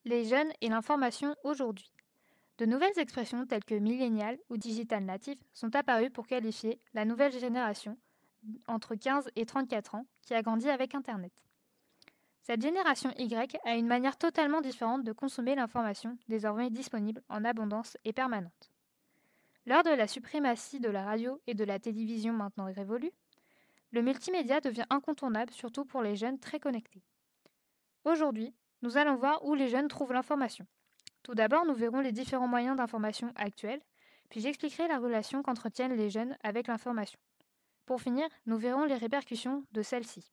Les jeunes et l'information aujourd'hui. De nouvelles expressions telles que millénial ou digital native sont apparues pour qualifier la nouvelle génération entre 15 et 34 ans qui a grandi avec Internet. Cette génération Y a une manière totalement différente de consommer l'information désormais disponible en abondance et permanente. L'heure de la suprématie de la radio et de la télévision maintenant révolue, le multimédia devient incontournable surtout pour les jeunes très connectés. Aujourd'hui, nous allons voir où les jeunes trouvent l'information. Tout d'abord, nous verrons les différents moyens d'information actuels, puis j'expliquerai la relation qu'entretiennent les jeunes avec l'information. Pour finir, nous verrons les répercussions de celle-ci.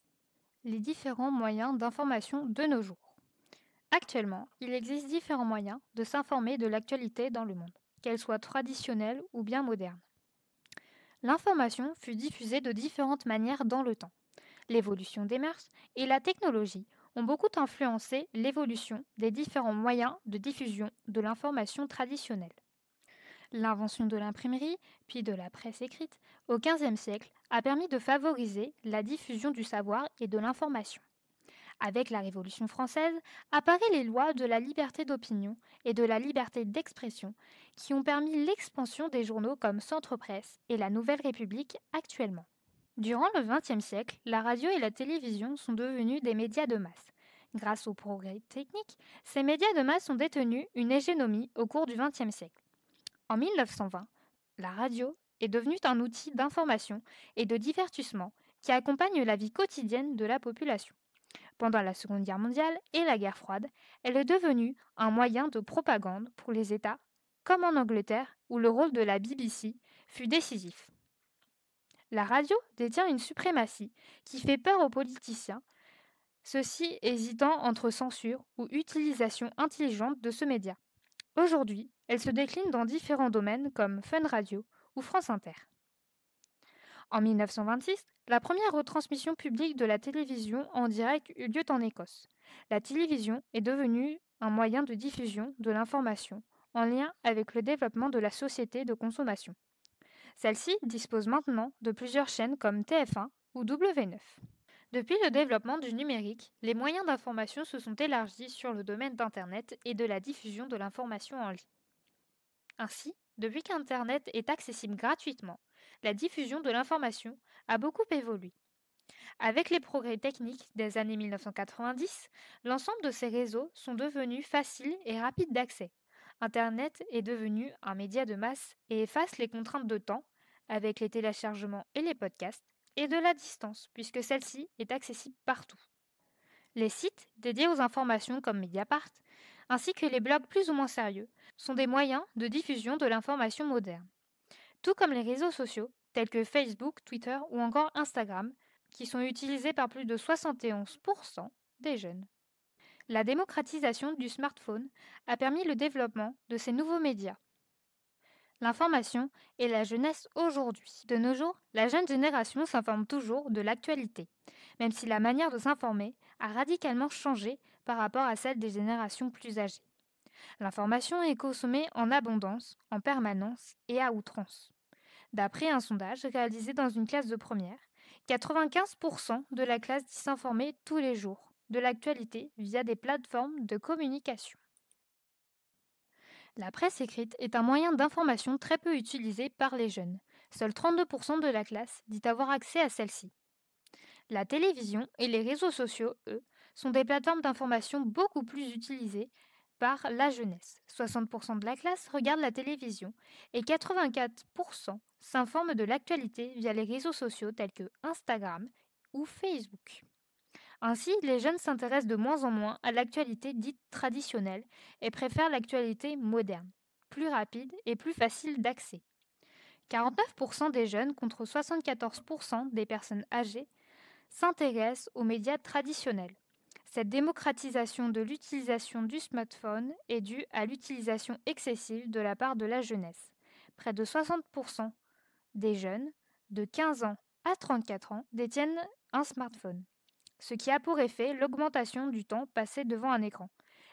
Les différents moyens d'information de nos jours. Actuellement, il existe différents moyens de s'informer de l'actualité dans le monde, qu'elle soit traditionnelle ou bien moderne. L'information fut diffusée de différentes manières dans le temps. L'évolution des mœurs et la technologie ont beaucoup influencé l'évolution des différents moyens de diffusion de l'information traditionnelle. L'invention de l'imprimerie, puis de la presse écrite, au XVe siècle, a permis de favoriser la diffusion du savoir et de l'information. Avec la Révolution française, apparaissent les lois de la liberté d'opinion et de la liberté d'expression qui ont permis l'expansion des journaux comme Centre Presse et la Nouvelle République actuellement. Durant le XXe siècle, la radio et la télévision sont devenus des médias de masse. Grâce aux progrès techniques, ces médias de masse ont détenu une hégémonie au cours du XXe siècle. En 1920, la radio est devenue un outil d'information et de divertissement qui accompagne la vie quotidienne de la population. Pendant la Seconde Guerre mondiale et la guerre froide, elle est devenue un moyen de propagande pour les États, comme en Angleterre où le rôle de la BBC fut décisif. La radio détient une suprématie qui fait peur aux politiciens, ceux-ci hésitant entre censure ou utilisation intelligente de ce média. Aujourd'hui, elle se décline dans différents domaines comme Fun Radio ou France Inter. En 1926, la première retransmission publique de la télévision en direct eut lieu en Écosse. La télévision est devenue un moyen de diffusion de l'information en lien avec le développement de la société de consommation. Celle-ci dispose maintenant de plusieurs chaînes comme TF1 ou W9. Depuis le développement du numérique, les moyens d'information se sont élargis sur le domaine d'Internet et de la diffusion de l'information en ligne. Ainsi, depuis qu'Internet est accessible gratuitement, la diffusion de l'information a beaucoup évolué. Avec les progrès techniques des années 1990, l'ensemble de ces réseaux sont devenus faciles et rapides d'accès. Internet est devenu un média de masse et efface les contraintes de temps, avec les téléchargements et les podcasts, et de la distance, puisque celle-ci est accessible partout. Les sites dédiés aux informations comme Mediapart, ainsi que les blogs plus ou moins sérieux, sont des moyens de diffusion de l'information moderne. Tout comme les réseaux sociaux, tels que Facebook, Twitter ou encore Instagram, qui sont utilisés par plus de 71% des jeunes. La démocratisation du smartphone a permis le développement de ces nouveaux médias. L'information et la jeunesse aujourd'hui. De nos jours, la jeune génération s'informe toujours de l'actualité, même si la manière de s'informer a radicalement changé par rapport à celle des générations plus âgées. L'information est consommée en abondance, en permanence et à outrance. D'après un sondage réalisé dans une classe de première, 95% de la classe dit s'informer tous les jours de l'actualité via des plateformes de communication. La presse écrite est un moyen d'information très peu utilisé par les jeunes. Seuls 32% de la classe dit avoir accès à celle-ci. La télévision et les réseaux sociaux, eux, sont des plateformes d'information beaucoup plus utilisées par la jeunesse. 60% de la classe regarde la télévision et 84% s'informent de l'actualité via les réseaux sociaux tels que Instagram ou Facebook. Ainsi, les jeunes s'intéressent de moins en moins à l'actualité dite traditionnelle et préfèrent l'actualité moderne, plus rapide et plus facile d'accès. 49% des jeunes contre 74% des personnes âgées s'intéressent aux médias traditionnels. Cette démocratisation de l'utilisation du smartphone est due à l'utilisation excessive de la part de la jeunesse. Près de 60% des jeunes de 15 ans à 34 ans détiennent un smartphone, ce qui a pour effet l'augmentation du temps passé devant un écran.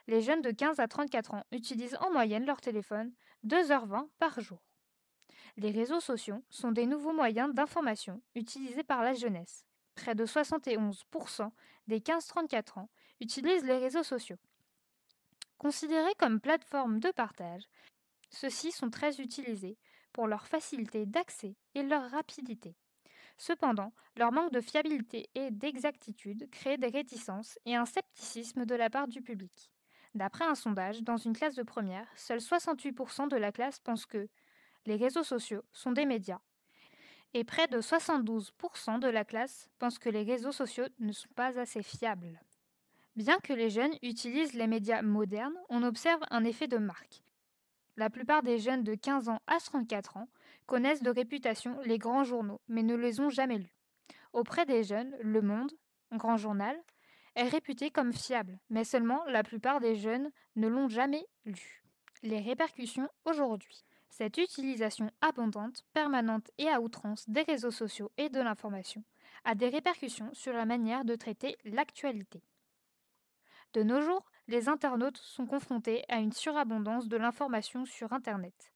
Les jeunes de 15 à 34 ans utilisent en moyenne leur téléphone 2h20 par jour. Les réseaux sociaux sont des nouveaux moyens d'information utilisés par la jeunesse. Près de 71% des 15-34 ans utilisent les réseaux sociaux. Considérés comme plateformes de partage, ceux-ci sont très utilisés pour leur facilité d'accès et leur rapidité. Cependant, leur manque de fiabilité et d'exactitude crée des réticences et un scepticisme de la part du public. D'après un sondage, dans une classe de première, seuls 68% de la classe pensent que les réseaux sociaux sont des médias et près de 72% de la classe pensent que les réseaux sociaux ne sont pas assez fiables. Bien que les jeunes utilisent les médias modernes, on observe un effet de marque. La plupart des jeunes de 15 ans à 34 ans connaissent de réputation les grands journaux, mais ne les ont jamais lus. Auprès des jeunes, Le Monde, grand journal, est réputé comme fiable, mais seulement la plupart des jeunes ne l'ont jamais lu. Les répercussions aujourd'hui. Cette utilisation abondante, permanente et à outrance des réseaux sociaux et de l'information a des répercussions sur la manière de traiter l'actualité. De nos jours, les internautes sont confrontés à une surabondance de l'information sur Internet.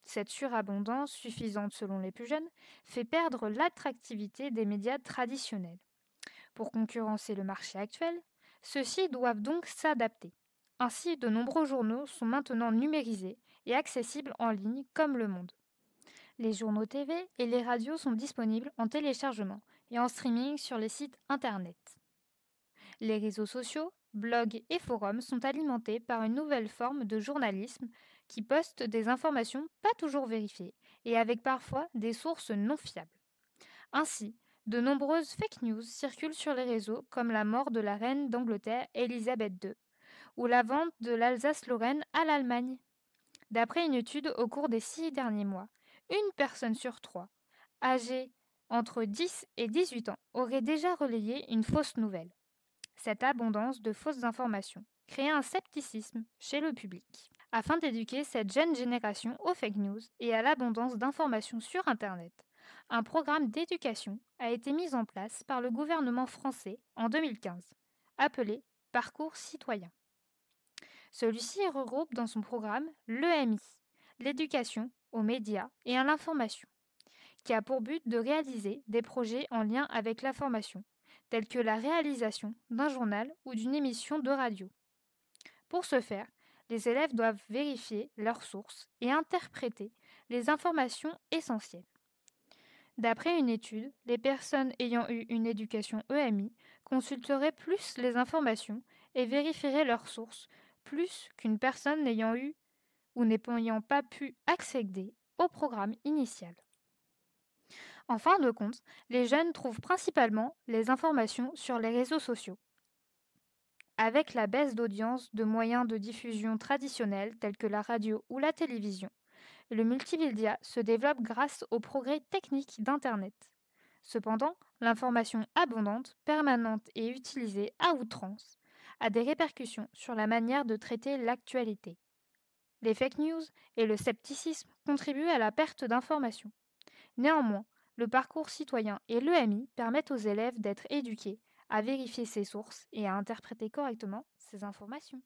Cette surabondance, suffisante selon les plus jeunes, fait perdre l'attractivité des médias traditionnels. Pour concurrencer le marché actuel, ceux-ci doivent donc s'adapter. Ainsi, de nombreux journaux sont maintenant numérisés et accessibles en ligne comme Le Monde. Les journaux TV et les radios sont disponibles en téléchargement et en streaming sur les sites Internet. Les réseaux sociaux, blogs et forums sont alimentés par une nouvelle forme de journalisme qui poste des informations pas toujours vérifiées et avec parfois des sources non fiables. Ainsi, de nombreuses fake news circulent sur les réseaux comme la mort de la reine d'Angleterre Élisabeth II ou la vente de l'Alsace-Lorraine à l'Allemagne. D'après une étude au cours des 6 derniers mois, une personne sur 3, âgée entre 10 et 18 ans, aurait déjà relayé une fausse nouvelle. Cette abondance de fausses informations crée un scepticisme chez le public. Afin d'éduquer cette jeune génération aux fake news et à l'abondance d'informations sur Internet, un programme d'éducation a été mis en place par le gouvernement français en 2015, appelé Parcours citoyen. Celui-ci regroupe dans son programme l'EMI, l'éducation aux médias et à l'information, qui a pour but de réaliser des projets en lien avec l'information, tels que la réalisation d'un journal ou d'une émission de radio. Pour ce faire, les élèves doivent vérifier leurs sources et interpréter les informations essentielles. D'après une étude, les personnes ayant eu une éducation EMI consulteraient plus les informations et vérifieraient leurs sources plus qu'une personne n'ayant eu ou n'ayant pas pu accéder au programme initial. En fin de compte, les jeunes trouvent principalement les informations sur les réseaux sociaux. Avec la baisse d'audience de moyens de diffusion traditionnels tels que la radio ou la télévision, le multimédia se développe grâce aux progrès techniques d'Internet. Cependant, l'information abondante, permanente et utilisée à outrance a des répercussions sur la manière de traiter l'actualité. Les fake news et le scepticisme contribuent à la perte d'informations. Néanmoins, le parcours citoyen et l'EMI permettent aux élèves d'être éduqués à vérifier ces sources et à interpréter correctement ces informations.